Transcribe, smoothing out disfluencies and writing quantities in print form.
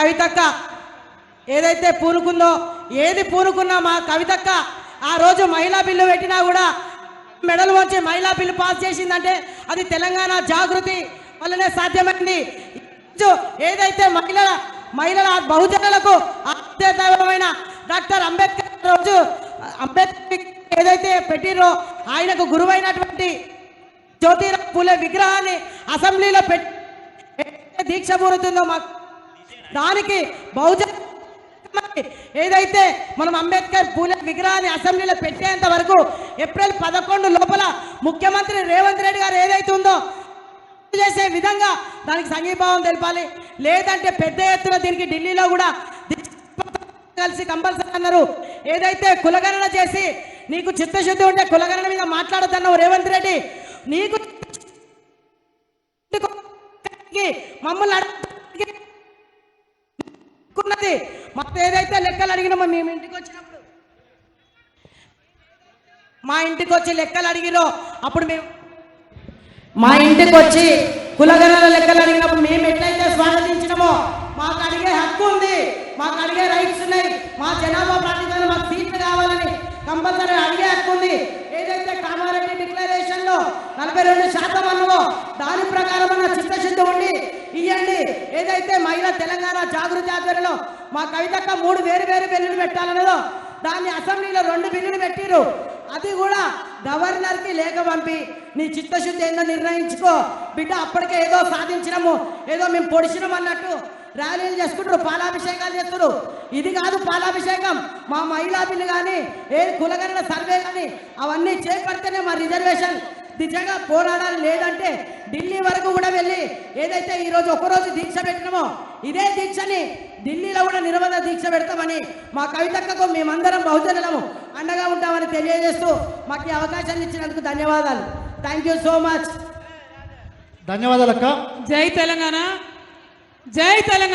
కవితక్క ఏదైతే పూనుకుందో, ఏది పూనుకున్నా మా కవితక్క ఆ రోజు మహిళా బిల్లు పెట్టినా కూడా మెడలు వంచి మహిళా బిల్లు పాస్ చేసిందంటే అది తెలంగాణ జాగృతి వల్లనే సాధ్యమైంది. ఏదైతే మహిళల బహుజనులకు ఆద్యమైన డాక్టర్ అంబేద్కర్ రోజు అంబేద్కర్ ఏదైతే పెట్టిరో ఆయనకు గురువైనటువంటి జ్యోతిరావు పూలే విగ్రహాన్ని అసెంబ్లీలో పెట్టి దీక్ష పూరుతుందో మాకు దానికి బహుజన ఏదైతే మనం అంబేద్కర్ పూలే విగ్రహాన్ని అసెంబ్లీలో పెట్టేంత వరకు ఏప్రిల్ 11 లోపల ముఖ్యమంత్రి రేవంత్ రెడ్డి గారు ఏదైతే ఉందో చేసే విధంగా దానికి సంఘీభావం తెలపాలి. లేదంటే పెద్ద ఎత్తున దీనికి ఢిల్లీలో కూడా కలిసి కంపల్సరీ అన్నారు. ఏదైతే కులగణన చేసి నీకు చిత్తశుద్ధి ఉంటే కులగణన మీద మాట్లాడొద్దన్నావు రేవంత్ రెడ్డి. నీకు మమ్మల్ని అడుగున్నది మొత్తం ఏదైతే లెక్కలు అడిగినామో మేము ఇంటికి వచ్చినప్పుడు మా ఇంటికి వచ్చి లెక్కలు అడిగిరో అప్పుడు మేము మా ఇంటికి వచ్చి కులగణన లెక్కలు అడిగినప్పుడు మేము ఎట్లయితే స్వాగతించినామో మాకు అడిగే హక్కు ఉంది, మాకు అడిగే రైట్స్ ఉన్నాయి. మా జనాభా ప్రాతిపదికన మాకు సీట్లు కావాలని కంపల్సరీ అడిగే హక్కు ఉంది. ఏదైతే కామారెడ్డి డిక్లరేషన్ లో 42% అన్నదో దాని ప్రకారం అన్న చిత్తశుద్ధి ఉండి ఇవ్వండి. ఏదైతే మహిళా తెలంగాణ జాగృతి ఆధ్వర్యంలో మా కవితక్క 3 వేరు వేరు బిల్లులు పెట్టాలన్నదో దాన్ని అసెంబ్లీలో 2 బిల్లులు పెట్టిరు. అది కూడా గవర్నర్కి లేఖ పంపి నీ చిత్తశుద్ధి ఏందో నిర్ణయించుకో బిడ్డ, అప్పటికే ఏదో సాధించినాము ఏదో మేము పొడిచినాం అన్నట్టు ర్యాలీలు చేసుకుంటారు, పాలాభిషేకాలు చేస్తారు. ఇది కాదు పాలాభిషేకం. మా మహిళా బిల్లు కానీ ఏ కులగణన సర్వే కానీ అవన్నీ చేపడితేనే మా రిజర్వేషన్ దిశగా పోరాడాలి. లేదంటే ఢిల్లీ వరకు కూడా వెళ్ళి ఏదైతే ఈరోజు ఒకరోజు దీక్ష పెట్టినామో ఇదే దీక్షని ఢిల్లీలో కూడా నిరవధ దీక్ష పెడతామని మా కవితక్కకు మేమందరం బహుజనులము అండగా ఉంటామని తెలియజేస్తూ మాకు ఈ అవకాశాన్ని ఇచ్చినందుకు ధన్యవాదాలు. Thank you so much. ధన్యవాదాలు అక్క. జై తెలంగాణ, జై తెలంగాణ.